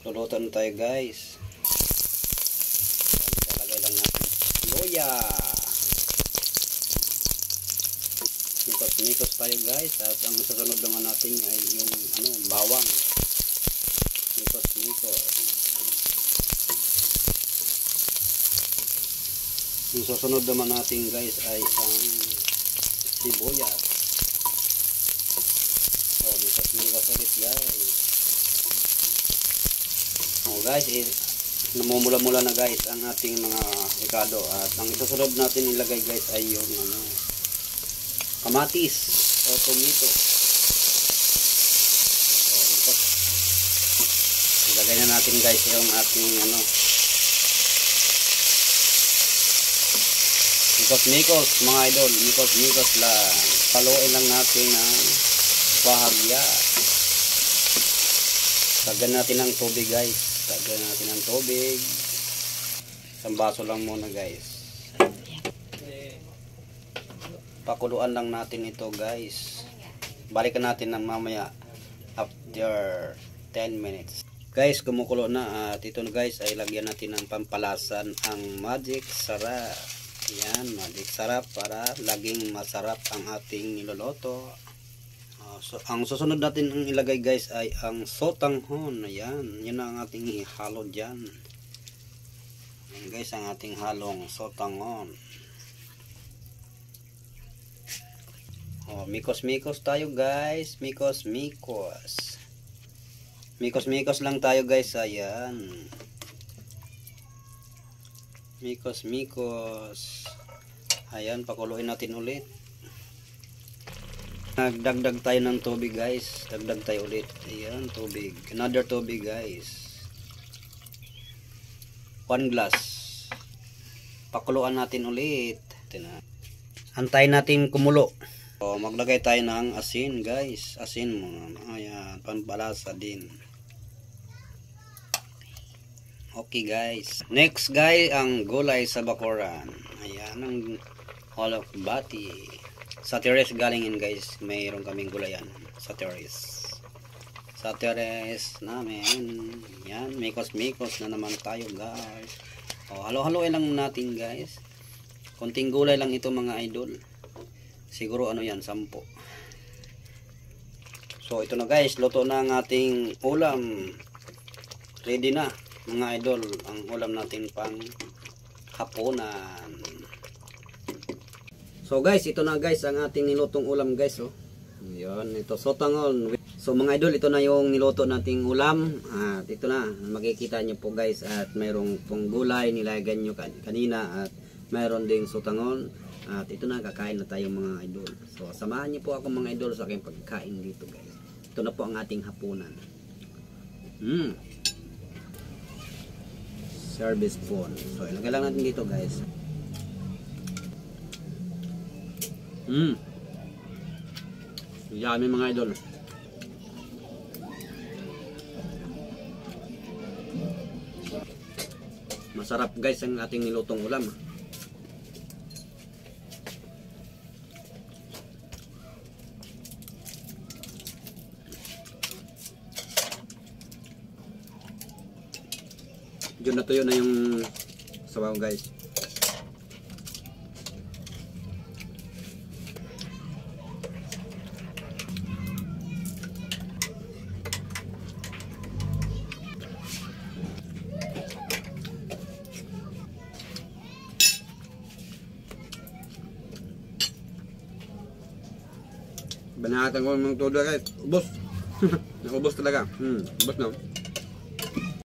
Luluto na tayo guys. Lalagay lang natin luya. Mikos-mikos tayo guys. At ang susunod naman natin ay yung bawang. Mikos-mikos. Yung susunod naman natin guys ay ang sibuyas. Mikos-mikos ulit guys. Guys, namumula-mula na guys ang ating mga ricado. At ang isusunod natin ilagay guys ay yung kamatis o tomato. Ilagay na natin guys yung ating mikos-mikos mga idol. Mikos-mikos lang. Paluin lang natin ang bahagya. Lagyan natin ng tubig guys. Lagyan natin ng tubig. Isang baso lang muna guys. Pakuluan lang natin ito guys. Balikan natin ng mamaya after 10 minutes. Guys, kumukulo na at ito guys ay lagyan natin ng pampalasan ang magic sarap. Yan, magic sarap para laging masarap ang ating niloloto. So, ang susunod natin ang ilagay guys ay ang sotanghon. Ayan, yun ang ating ihalo dyan. Ayan guys, ang ating halong sotanghon. Mikos-mikos tayo guys. Mikos-mikos. Mikos-mikos lang tayo guys. Ayan. Mikos-mikos. Ayan, pakuluin natin ulit. Nagdagdag tayo ng tubig guys. Dagdag tayo ulit. Ayan, tubig. Another tubig guys. 1 glass. Pakuluan natin ulit. Antayin natin kumulo. So, maglagay tayo ng asin guys. Asin mo. Ayan, pampalasa din. Okay guys. Next guys, ang gulay sa bakuran. Ayan, ang hollow bati. Sa terrace galingin guys, mayroon kaming gulayan sa terrace. Sa terrace namin. Yan, mikos-mikos na naman tayo guys. Halo-haloin lang natin guys. Konting gulay lang ito mga idol. Siguro yan, 10. So ito na guys, luto na ang ating ulam. Ready na mga idol, ang ulam natin pang hapunan. So guys, ito na guys ang ating nilutong ulam guys. Yan, ito sotanghon. So mga idol, ito na yung niluto nating ulam. At ito na, makikita nyo po guys. At mayroong pong gulay, nilagyan nyo kanina. At mayroon ding sotanghon. At ito na, kakain na tayo mga idol. So samahan nyo po ako mga idol sa aking pagkain dito guys. Ito na po ang ating hapunan. Service spoon. So ilagay lang natin dito guys. Yummy mga idol. Masarap guys ang ating nilutong ulam. Diyan natuyo na yung sabaw guys. Banatan ko ng todo guys. Ubos. Naubos talaga. Ubos na.